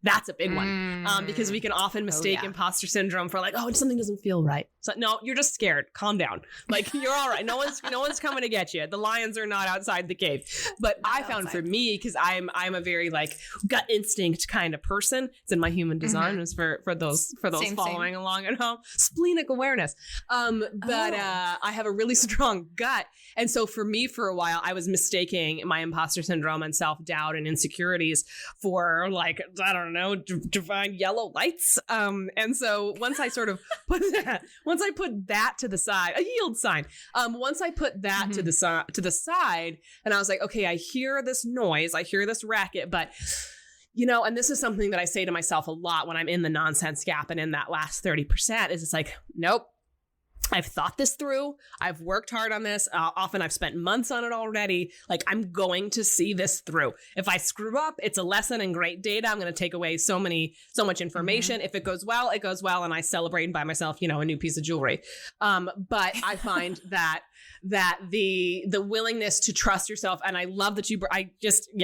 That's a big one because we can often mistake imposter syndrome for like, oh, something doesn't feel right. So no, you're just scared. Calm down. Like you're all right. No one's coming to get you. The lions are not outside the cave. But I found for me, because I'm a very like gut instinct kind of person. It's in my human design. It's for those following along at home. Splenic awareness. I have a really strong gut. And so for me, for a while, I was mistaking my imposter syndrome and self-doubt and insecurities for like, I don't know, divine yellow lights. And so once I sort of put that to the side, a yield sign. Once I put that to the side, and I was like, okay, I hear this noise, I hear this racket, but and this is something that I say to myself a lot when I'm in the nonsense gap and in that last 30%, is it's like, nope. I've thought this through. I've worked hard on this. Often I've spent months on it already. Like I'm going to see this through. If I screw up, it's a lesson and great data. I'm going to take away so much information. If it goes well, it goes well. And I celebrate and buy myself, a new piece of jewelry. But I find that the willingness to trust yourself. And I love that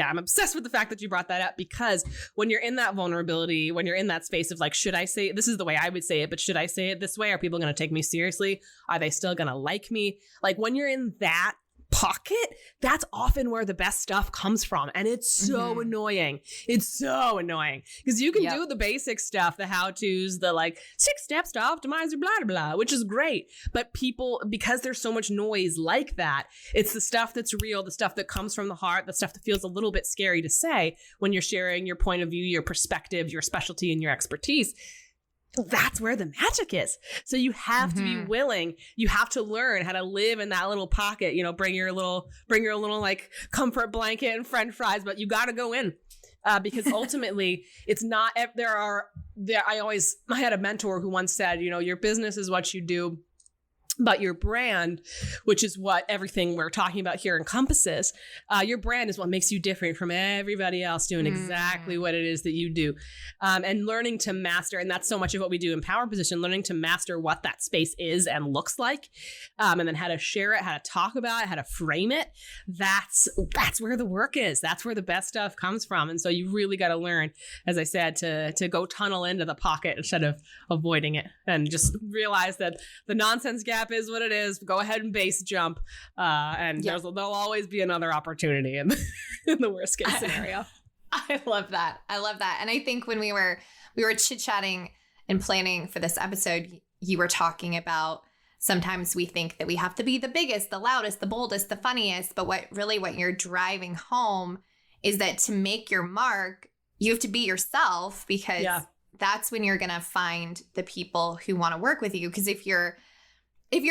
I'm obsessed with the fact that you brought that up, because when you're in that vulnerability, when you're in that space of like, should I say, this is the way I would say it, but should I say it this way? Are people going to take me seriously? Are they still going to like me? Like when you're in that pocket, that's often where the best stuff comes from. And it's so annoying. It's so annoying because you can do the basic stuff, the how-tos, the like 6 steps to optimize your blah, blah, blah, which is great. But people, because there's so much noise like that, it's the stuff that's real, the stuff that comes from the heart, the stuff that feels a little bit scary to say when you're sharing your point of view, your perspective, your specialty, and your expertise. That's where the magic is. So you have to be willing. You have to learn how to live in that little pocket. Bring your little like comfort blanket and French fries, but you got to go in because ultimately it's not. I had a mentor who once said, your business is what you do, but your brand, which is what everything we're talking about here encompasses, your brand is what makes you different from everybody else doing exactly what it is that you do. And learning to master, and that's so much of what we do in Power Position, learning to master what that space is and looks like, and then how to share it, how to talk about it, how to frame it. That's where the work is. That's where the best stuff comes from. And so you really got to learn, as I said, to go tunnel into the pocket instead of avoiding it, and just realize that the nonsense gap is what it is. Go ahead and base jump, and there'll always be another opportunity in the worst case scenario. I love that. And I think when we were chit-chatting and planning for this episode, you were talking about sometimes we think that we have to be the biggest, the loudest, the boldest, the funniest, but what you're driving home is that to make your mark, you have to be yourself, because that's when you're going to find the people who want to work with you. Because if you're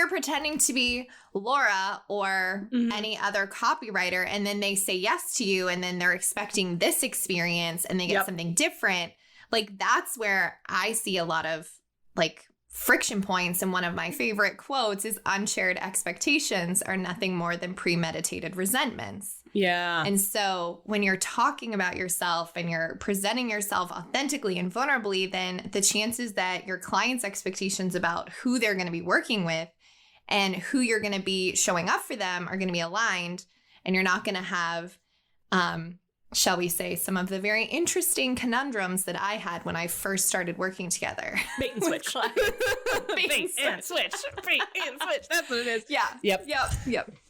pretending to be Laura or any other copywriter, and then they say yes to you, and then they're expecting this experience and they get something different, like that's where I see a lot of like friction points. And one of my favorite quotes is unshared expectations are nothing more than premeditated resentments. Yeah. And so when you're talking about yourself and you're presenting yourself authentically and vulnerably, then the chances that your clients' expectations about who they're going to be working with and who you're going to be showing up for them are going to be aligned. And you're not going to have, shall we say, some of the very interesting conundrums that I had when I first started working together. Bait and switch. Bait and switch. Bait and switch. That's what it is. Yeah. Yep.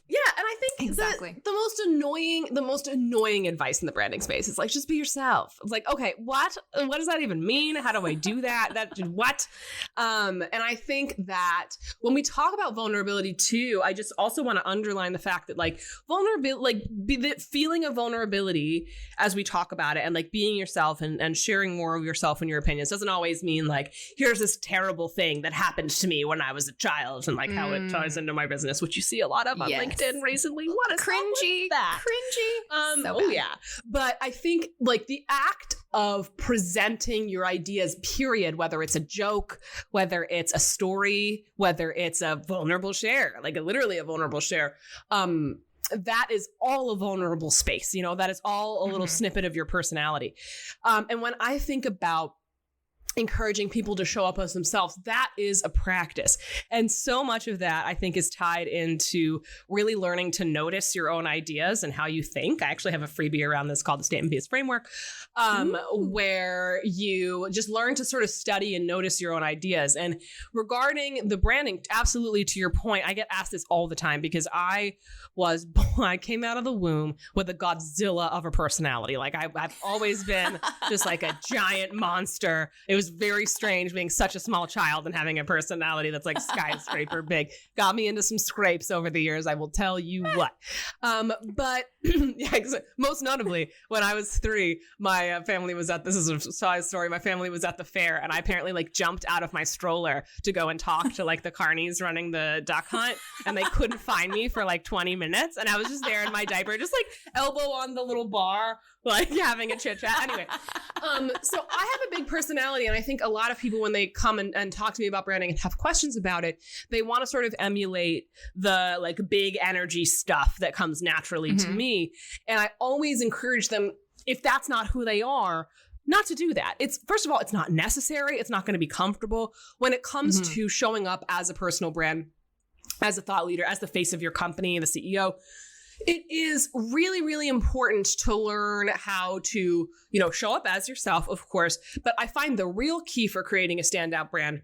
Yeah, and I think exactly the most annoying advice in the branding space is like, just be yourself. It's like, okay, what does that even mean? How do I do that? What? And I think that when we talk about vulnerability too, I just also want to underline the fact that like vulnerability, like the feeling of vulnerability as we talk about it, and like being yourself and sharing more of yourself and your opinions doesn't always mean like, here's this terrible thing that happened to me when I was a child and like how it ties into my business, which you see a lot of on LinkedIn recently. What is cringy? That? Cringy. So yeah. But I think like the act of presenting your ideas, period, whether it's a joke, whether it's a story, whether it's a vulnerable share, like literally a vulnerable share, that is all a vulnerable space. You know, that is all a little snippet of your personality. And when I think about encouraging people to show up as themselves, that is a practice. And so much of that, I think, is tied into really learning to notice your own ideas and how you think. I actually have a freebie around this called the State and Biz Framework, where you just learn to sort of study and notice your own ideas. And regarding the branding, absolutely to your point, I get asked this all the time because I came out of the womb with a Godzilla of a personality. Like I've always been just like a giant monster. It was very strange being such a small child and having a personality that's like skyscraper big. Got me into some scrapes over the years, I will tell you what. But yeah, most notably, when I was 3, my family was this is a side story, my family was at the fair and I apparently like jumped out of my stroller to go and talk to like the carnies running the duck hunt, and they couldn't find me for like 20 minutes. And I was just there in my diaper, just like elbow on the little bar, like having a chit chat. Anyway, so I have a big personality, and I think a lot of people, when they come and talk to me about branding and have questions about it, they want to sort of emulate the like big energy stuff that comes naturally to me. And I always encourage them, if that's not who they are, not to do that. It's, first of all, it's not necessary. It's not going to be comfortable. When it comes to showing up as a personal brand, as a thought leader, as the face of your company, the CEO, it is really, really important to learn how to, show up as yourself, of course. But I find the real key for creating a standout brand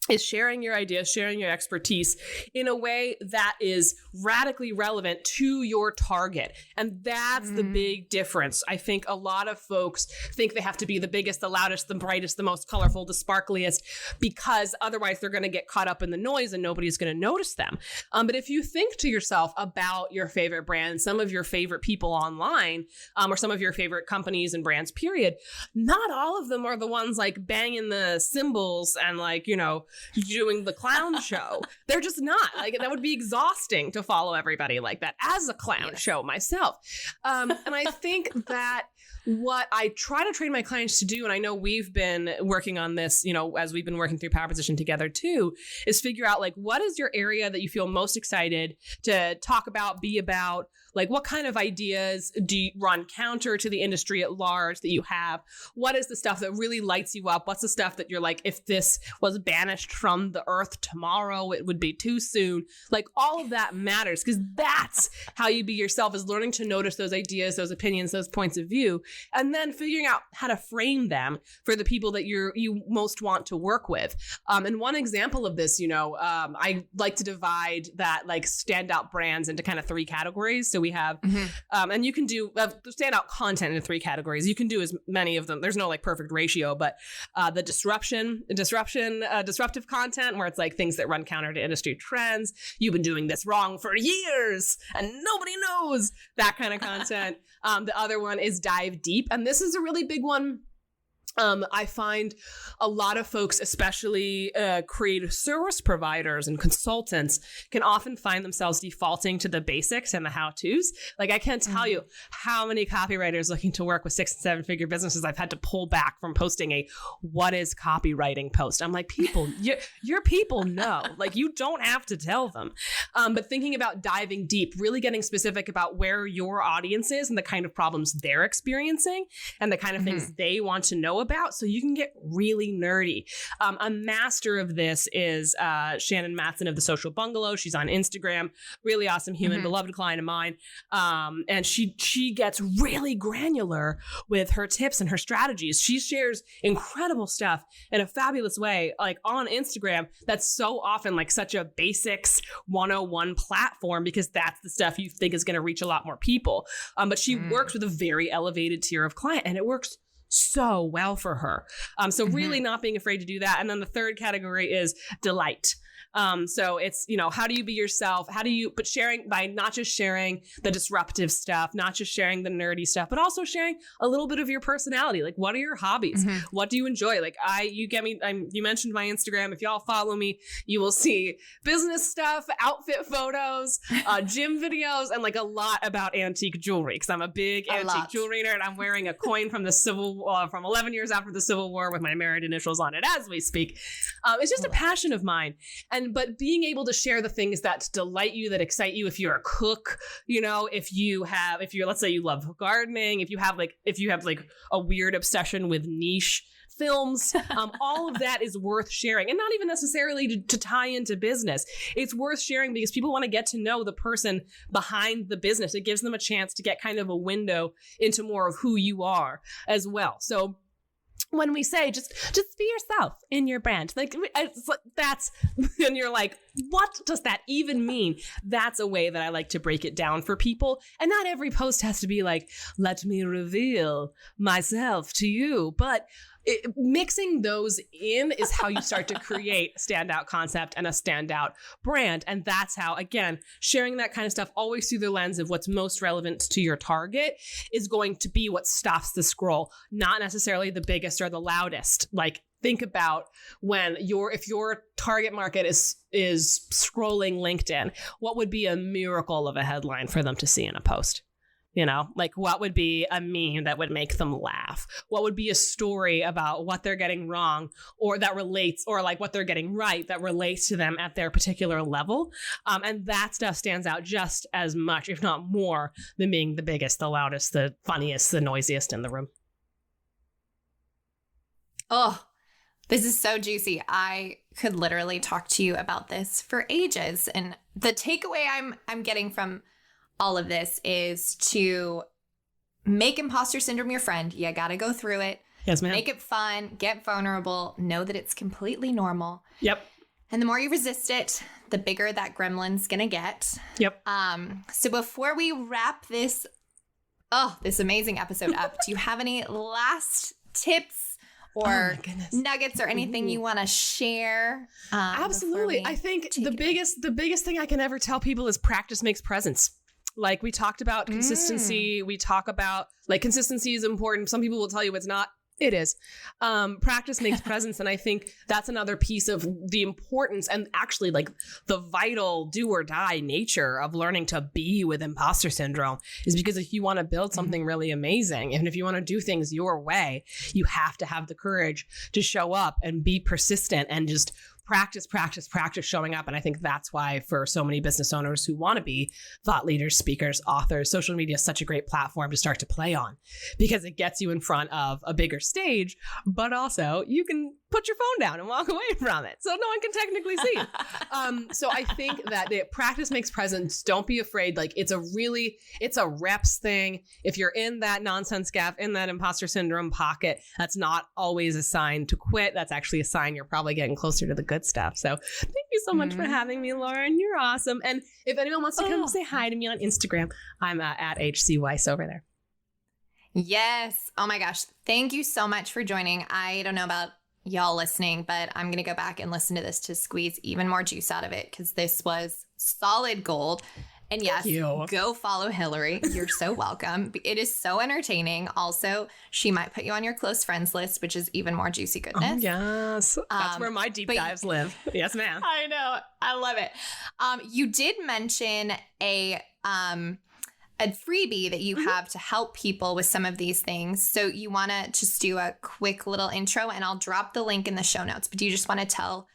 is sharing your ideas, sharing your expertise in a way that is radically relevant to your target. And that's the big difference. I think a lot of folks think they have to be the biggest, the loudest, the brightest, the most colorful, the sparkliest, because otherwise they're going to get caught up in the noise and nobody's going to notice them. But if you think to yourself about your favorite brands, some of your favorite people online, or some of your favorite companies and brands, period, not all of them are the ones like banging the cymbals and like, doing the clown show. They're just not. Like, that would be exhausting to follow everybody like that as a clown show myself. And I think that what I try to train my clients to do, and I know we've been working on this, as we've been working through Power Position together too, is figure out like, what is your area that you feel most excited to talk about, be about? Like, what kind of ideas do you run counter to the industry at large that you have? What is the stuff that really lights you up? What's the stuff that you're like, if this was banished from the earth tomorrow, it would be too soon? Like, all of that matters, because that's how you be yourself, is learning to notice those ideas, those opinions, those points of view, and then figuring out how to frame them for the people that you most want to work with. And one example of this, I like to divide that like standout brands into kind of 3 categories. So we have, and you can do standout content in 3 categories. You can do as many of them. There's no like perfect ratio, but the disruptive content, where it's like things that run counter to industry trends. You've been doing this wrong for years and nobody knows, that kind of content. The other one is dive deep. And this is a really big one I find a lot of folks, especially creative service providers and consultants, can often find themselves defaulting to the basics and the how-tos. Like, I can't tell you how many copywriters looking to work with 6- and 7-figure businesses I've had to pull back from posting a "what is copywriting" post. I'm like, people, your people know. Like, you don't have to tell them. But thinking about diving deep, really getting specific about where your audience is and the kind of problems they're experiencing and the kind of things they want to know about, so you can get really nerdy. A master of this is Shannon Matson of The Social Bungalow. She's on Instagram, really awesome human, beloved client of mine. And she gets really granular with her tips and her strategies. She shares incredible stuff in a fabulous way, like on Instagram. That's so often like such a basics 101 platform, because that's the stuff you think is going to reach a lot more people. But she works with a very elevated tier of client, and it works so well for her. So really not being afraid to do that. And then the third category is delight. So it's, how do you be yourself? But sharing by not just sharing the disruptive stuff, not just sharing the nerdy stuff, but also sharing a little bit of your personality. Like, what are your hobbies? What do you enjoy? Like you mentioned my Instagram. If y'all follow me, you will see business stuff, outfit photos, gym videos, and like a lot about antique jewelry. Cause I'm a big antique jewelry nerd. I'm wearing a coin from from 11 years after the Civil War with my married initials on it as we speak. It's just a passion of mine. But being able to share the things that delight you, that excite you, if you're a cook, if you're, let's say you love gardening, if you have a weird obsession with niche films, all of that is worth sharing, and not even necessarily to tie into business. It's worth sharing because people want to get to know the person behind the business. It gives them a chance to get kind of a window into more of who you are as well. So when we say just be yourself in your brand, that's, and you're like, what does that even mean? That's a way that I like to break it down for people. And not every post has to be like, let me reveal myself to you. But mixing those in is how you start to create a standout concept and a standout brand. And that's how, again, sharing that kind of stuff always through the lens of what's most relevant to your target is going to be what stops the scroll, not necessarily the biggest or the loudest. Like, think about if your target market is scrolling LinkedIn, what would be a miracle of a headline for them to see in a post? Like, what would be a meme that would make them laugh? What would be a story about what they're getting wrong or that relates, or like what they're getting right that relates to them at their particular level? And that stuff stands out just as much, if not more, than being the biggest, the loudest, the funniest, the noisiest in the room. Oh, this is so juicy. I could literally talk to you about this for ages. And the takeaway I'm getting from all of this is to make imposter syndrome your friend. You got to go through it. Yes, ma'am. Make it fun, get vulnerable, know that it's completely normal. Yep. And the more you resist it, the bigger that gremlin's going to get. Yep. So before we wrap this amazing episode up, do you have any last tips or nuggets or anything you want to share? Absolutely. I think the biggest thing I can ever tell people is practice makes presence. Like, we talked about consistency. We talk about, like, consistency is important. Some people will tell you it's not. It is. Practice makes presence. And I think that's another piece of the importance and actually like the vital do or die nature of learning to be with imposter syndrome, is because if you want to build something really amazing, and if you want to do things your way, you have to have the courage to show up and be persistent and just practice showing up. And I think that's why for so many business owners who want to be thought leaders, speakers, authors, social media is such a great platform to start to play on, because it gets you in front of a bigger stage, but also you can put your phone down and walk away from it so no one can technically see it. So I think that the practice makes presence. Don't be afraid. Like, it's a reps thing. If you're in that nonsense gap, in that imposter syndrome pocket, that's not always a sign to quit. That's actually a sign you're probably getting closer to the good stuff. So thank you so much for having me, Lauren. You're awesome. And if anyone wants to come say hi to me on Instagram, I'm at HC Weiss over there. Yes. Oh my gosh. Thank you so much for joining. I don't know about y'all listening, but I'm going to go back and listen to this to squeeze even more juice out of it, because this was solid gold. And yes, go follow Hillary. You're so welcome. It is so entertaining. Also, she might put you on your close friends list, which is even more juicy goodness. Oh, yes. That's where my deep dives live. Yes, ma'am. I know. I love it. You did mention a freebie that you have to help people with some of these things. So you want to just do a quick little intro, and I'll drop the link in the show notes. But do you just want to tell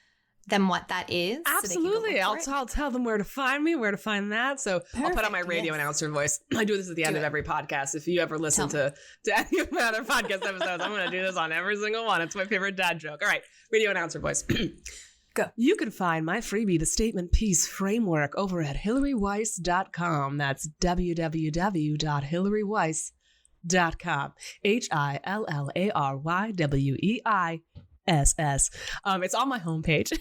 them what that is? Absolutely. So I'll tell them where to find me, where to find that. So perfect. I'll put on my radio announcer voice. I do this at the end of every podcast. If you ever listen to any of my other podcast episodes, I'm going to do this on every single one. It's my favorite dad joke. All right. Radio announcer voice. Go. You can find my freebie, the Statement Piece Framework, over at HillaryWeiss.com. That's www.HillaryWeiss.com. HILLARYWEISS. It's on my homepage.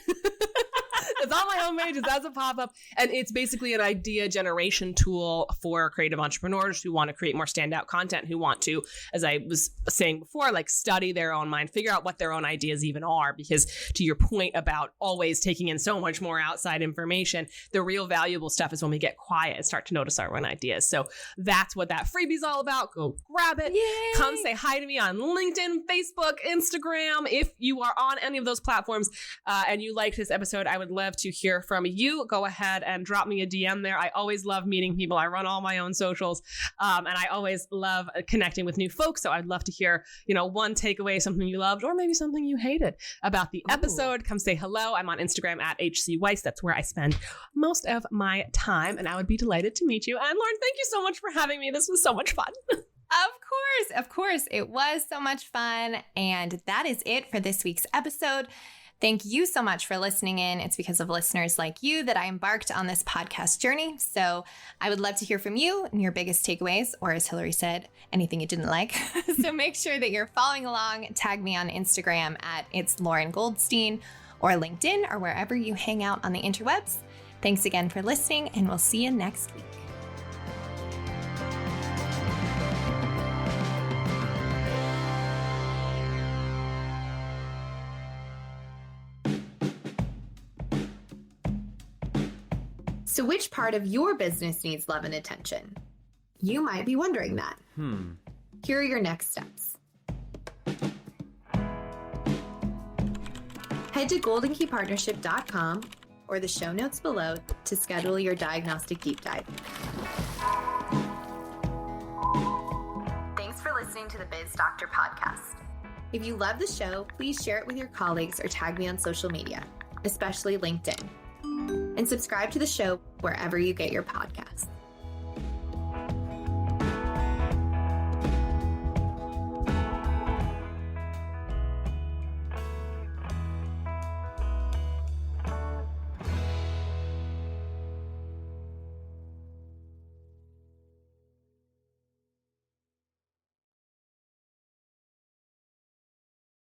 It's on my homepage. It's as a pop-up. And it's basically an idea generation tool for creative entrepreneurs who want to create more standout content, who want to, as I was saying before, like study their own mind, figure out what their own ideas even are. Because to your point about always taking in so much more outside information, the real valuable stuff is when we get quiet and start to notice our own ideas. So that's what that freebie's all about. Go grab it. Yay. Come say hi to me on LinkedIn, Facebook, Instagram. If you are on any of those platforms and you liked this episode, I would love to hear from you. Go ahead and drop me a DM there. I always love meeting people. I run all my own socials, and I always love connecting with new folks. So I'd love to hear, one takeaway, something you loved, or maybe something you hated about the episode. Come say hello. I'm on Instagram at HC Weiss. That's where I spend most of my time, and I would be delighted to meet you. And Lauren, thank you so much for having me. This was so much fun. Of course. It was so much fun. And that is it for this week's episode. Thank you so much for listening in. It's because of listeners like you that I embarked on this podcast journey. So I would love to hear from you and your biggest takeaways, or as Hillary said, anything you didn't like. So make sure that you're following along. Tag me on Instagram at It's Lauren Goldstein, or LinkedIn, or wherever you hang out on the interwebs. Thanks again for listening, and we'll see you next week. So which part of your business needs love and attention? You might be wondering that. Here are your next steps. Head to goldenkeypartnership.com or the show notes below to schedule your diagnostic deep dive. Thanks for listening to the Biz Doctor podcast. If you love the show, please share it with your colleagues or tag me on social media, especially LinkedIn. And subscribe to the show wherever you get your podcasts.